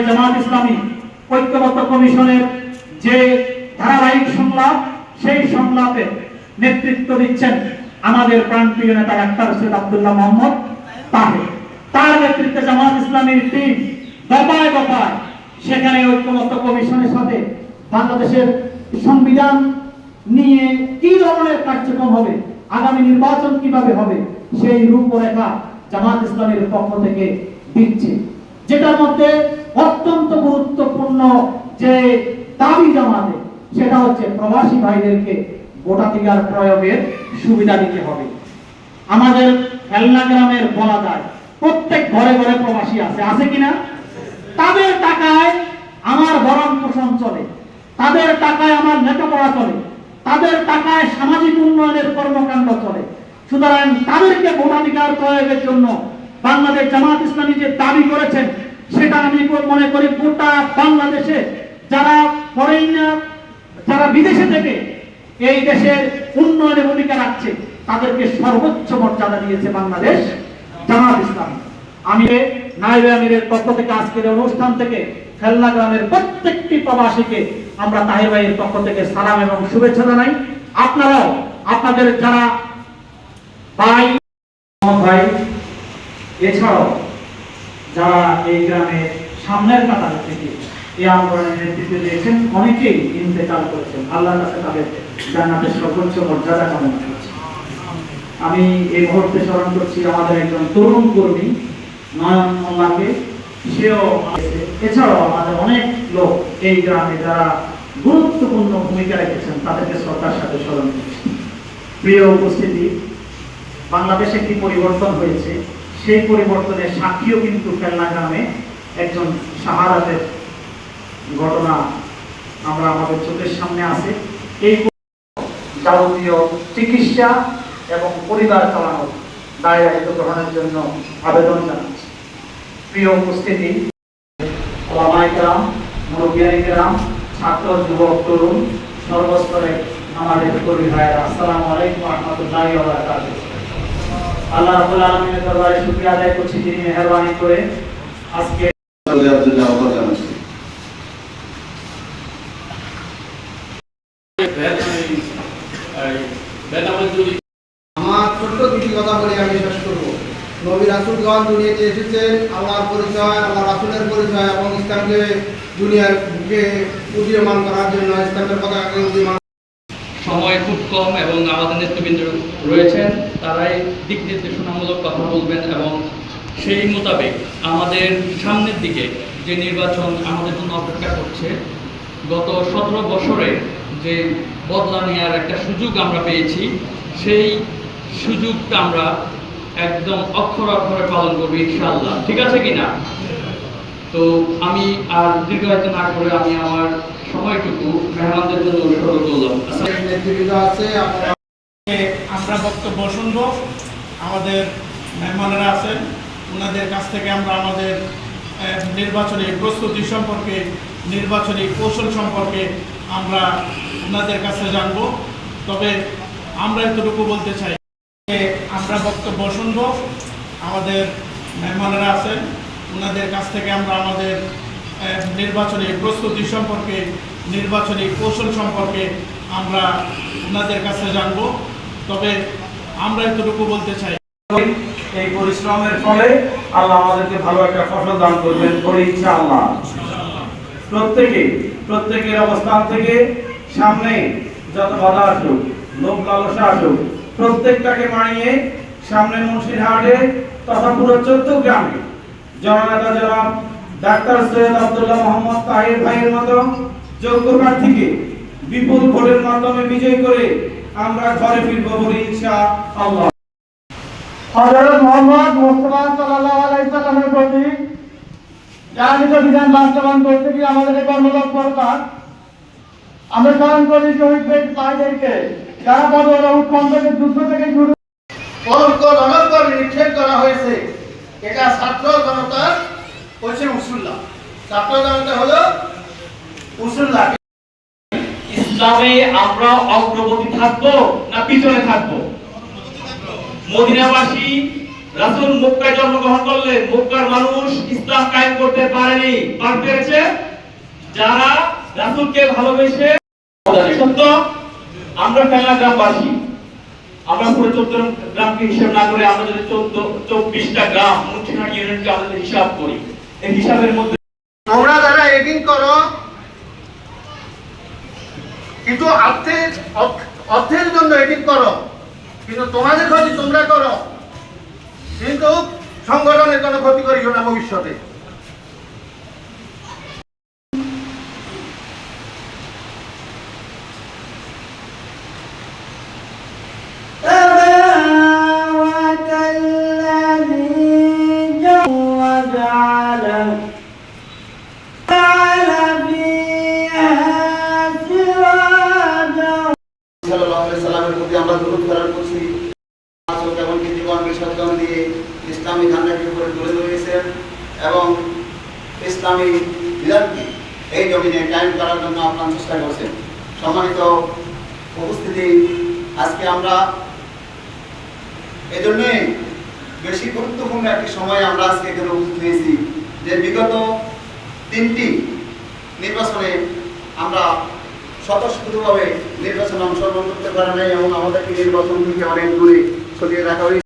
জামাত ইসলামী ঐক্যবদ্ধ কমিশনের যে ধারাবাহিক সংলাপ, সেই সংলাপে নেতৃত্ব দিচ্ছেন আমাদের প্রাণপ্রিয় নেতা ডাক্তার সৈয়দ আব্দুল্লাহ মোহাম্মদ তাহের। তার নেতৃত্বে জামাত ইসলামীর টিম দফায় দফায় সেখানে ঐক্যবদ্ধ কমিশনের সাথে বাংলাদেশের সংবিধান নিয়ে কি ধরনের কার্যক্রম হবে, আগামী নির্বাচন কিভাবে হবে, সেই রূপরেখা জামাত ইসলামীর পক্ষ থেকে দিচ্ছে। যেটার মধ্যে অত্যন্ত গুরুত্বপূর্ণ যে দাবি জামাতে, সেটা হচ্ছে প্রবাসী ভাইদেরকে ভোটাধিকার প্রয়োগের সুবিধা দিতে হবে। আমাদের খেলনা গ্রামের বলা যায় প্রত্যেক ঘরে ঘরে প্রবাসী আছে কিনা? তাদের টাকায় আমার ভরণ পোষণ চলে, তাদের টাকায় আমার লেখাপড়া চলে, তাদের টাকায় সামাজিক উন্নয়নের কর্মকাণ্ড চলে। সুতরাং তাদেরকে ভোটাধিকার প্রয়োগের জন্য বাংলাদেশ জামাত ইসলামী যে দাবি করেছেন, সেটা আমি মনে করি গোটা বাংলাদেশে যারা ফরেইনার, যারা বিদেশে থেকে এই দেশের উন্নয়নে ভূমিকা রাখছে, তাদেরকে সর্বোচ্চ মর্যাদা দিয়েছে বাংলাদেশ জামাত ইসলামী। আমি নায়েবে আমিরের পক্ষ থেকে আজকের অনুষ্ঠান থেকে খেলনা গ্রামের প্রত্যেকটি প্রবাসীকে আমরা তাহের ভাইয়ের পক্ষ থেকে সালাম এবং শুভেচ্ছা জানাই। আপনারাও আপনাদের যারা ভাই এছাড়াও যারা এই গ্রামের সামনের কাতার থেকে এই আন্দোলনের নেতৃত্ব দিয়েছেন, অনেকেই ইন্তেকাল করেছেন। আল্লাহর কাছে তাদের জান্নাতের সর্বোচ্চ মর্যাদা কামনা করছি। আমি এই মুহূর্তে স্মরণ করছি আমাদের একজন তরুণ কর্মী নয়ন মোল্লাকে, সেও এছাড়াও আমাদের অনেক লোক এই গ্রামে যারা গুরুত্বপূর্ণ ভূমিকা রেখেছেন, তাদেরকে শ্রদ্ধার সাথে স্মরণ করছি। প্রিয় উপস্থিতি, বাংলাদেশে একটি পরিবর্তন হয়েছে, সেই পরিবর্তনের সাক্ষীও কিন্তু খেলনা গ্রামে একজন শাহাদাতের ঘটনা আমরা আমাদের চোখের সামনে আছে। এই যাবতীয় চিকিৎসা এবং পরিবার চালানোর দায়িত্ব গ্রহণের জন্য আবেদন জানাচ্ছি। প্রিয় উপস্থিতি, ওলামায়ে কেরাম, মুরব্বিয়ানে কেরাম, ছাত্র, যুবক, তরুণ, সর্বস্তরে আমাদের কর্মী ভাইয়েরা, আসসালামু আলাইকুম ওয়া রাহমাতুল্লাহি ওয়া বারাকাতুহু। আল্লাহ রাব্বুল আলামিনের দরবারে শুকরিয়া আদায় করছি, যিনি মেহেরবানি করে আজকে আমার ছোট্ট দুটি কথা বলে আমি শেষ করবো। নবী রাসূলগণ দুনিয়াতে এসেছেন আল্লাহর পরিচয়, আল্লাহ রাসূলের পরিচয় এবং ইসলামকে দুনিয়ার বুকে উদীয়মান করার জন্য, ইসলামের পতাকাকে উদীয়মান। সময় খুব কম এবং আমাদের নেতৃবৃন্দ রয়েছেন, তারাই দিক নির্দেশনামূলক কথা বলবেন এবং সেই মোতাবেক আমাদের সামনের দিকে যে নির্বাচন আমাদের জন্য অপেক্ষা করছে, গত 17 বছরে যে বদলা নেওয়ার একটা সুযোগ আমরা পেয়েছি, সেই সুযোগটা আমরা একদম অক্ষর অক্ষরে পালন করবো ইনশাআল্লাহ। ঠিক আছে কিনা? তো আমি আর দীর্ঘায়িত না করে আমি আমার সময়টুকু মেহমানদের জন্য উৎসর্গ করলাম। আমরা বক্তব্য শুনব, আমাদের মেহমানেরা আছেন, ওনাদের কাছ থেকে আমরা আমাদের নির্বাচনী প্রস্তুতি সম্পর্কে, নির্বাচনী কৌশল সম্পর্কে আমরা ওনাদের কাছে জানব। তবে আমরা এতটুকু বলতে চাই, আমরা বক্তব্য শুনব, আমাদের মেহমানেরা আছেন, ওনাদের কাছ থেকে আমরা আমাদের নির্বাচনী প্রস্তুতি সম্পর্কে, নির্বাচনী কৌশল সম্পর্কে আমরা ওনাদের কাছে জানব। তবে আমরা এতটুকু বলতে চাই, এই পরিশ্রমের ফলে আল্লাহ আমাদেরকে ভালো একটা ফসল দান করবেন বলে ইনশাআল্লাহ। প্রত্যেকের অবস্থান থেকে সামনে যত বাধা আসুক, লোভ লালসা আসুক, প্রত্যেকটাকে মানিয়ে সামনে মুন্সিরহাটে তথা পুরো চট্টগ্রামে জননেতা জনাব ডাক্তার সৈয়দ আব্দুল্লাহ মোহাম্মদ তাহের ভাইয়ের মতো যোগ্য প্রার্থীকে বিপুল ভোটের মাধ্যমে বিজয় করে আমরা ঘরে ফিরব বলে ইনশাআল্লাহ। হযরত মুহাম্মদ মুস্তাফা সাল্লাল্লাহু আলাইহি সাল্লামের প্রতি জাতীয় বিধান বাস্তবায়ন করতে গিয়ে আমাদের কর্মতৎপরতা আমরা স্মরণ করি শহীদ ভাইদেরকে, যারা বদর উৎকণ্ঠকে যুদ্ধ থেকে শুরু করে নিক্ষেপ করা হয়েছে। এটা ছাত্র জনতার হচ্ছে উসুল্লাহ, ছাত্র জনতা হলো উসুল্লাহ। ইসলামে আমরা অগ্রগতি থাকবো না পিছনে থাকবো? মদিনাবাসী রাসূল মক্কায় জন্মগ্রহণ করলেন, মক্কার মানুষ ইসলাম কায়েম করতে পারেনি, পেরেছে যারা রাসূলকে ভালোবেসে। সত্য, আমরা ফেলা গ্রামবাসী, আমরা পুরো 14 গ্রামকে হিসাব না করে আমরা যদি 24টা গ্রাম মুন্সিগঞ্জ ইউনিয়নকে আমরা যদি হিসাব করি, এই হিসাবের মধ্যে তোমরা যারা এডিং করো কিন্তু অর্থের জন্য এডিং করো, কিন্তু তোমাদের ক্ষতি তোমরা করো, কিন্তু সংগঠনের কোনো ক্ষতি করিও না ভবিষ্যতে। সাল্লামের প্রতি আমরা দরুদ প্রেরণ করছি। এমনকি জীবন বিসর্জন দিয়ে ইসলামী ধান্দাকে উপরে তুলে ধরেছেন এবং ইসলামী বিধানকে এই জমিনে কায়েম করার জন্য আপনার চেষ্টা করছেন। সম্মানিত উপস্থিতি, আজকে আমরা এজন্যে বেশি গুরুত্বপূর্ণ একটি সময় আমরা আজকে এখানে উপস্থিত হয়েছি যে বিগত 3টি নির্বাচনে আমরা স্বতঃস্ফূর্তভাবে নির্বাচনে অংশগ্রহণ করতে পারি নাই এবং আমাদেরকে নির্বাচন থেকে অনেক দূরে সরিয়ে রাখা হয়েছে।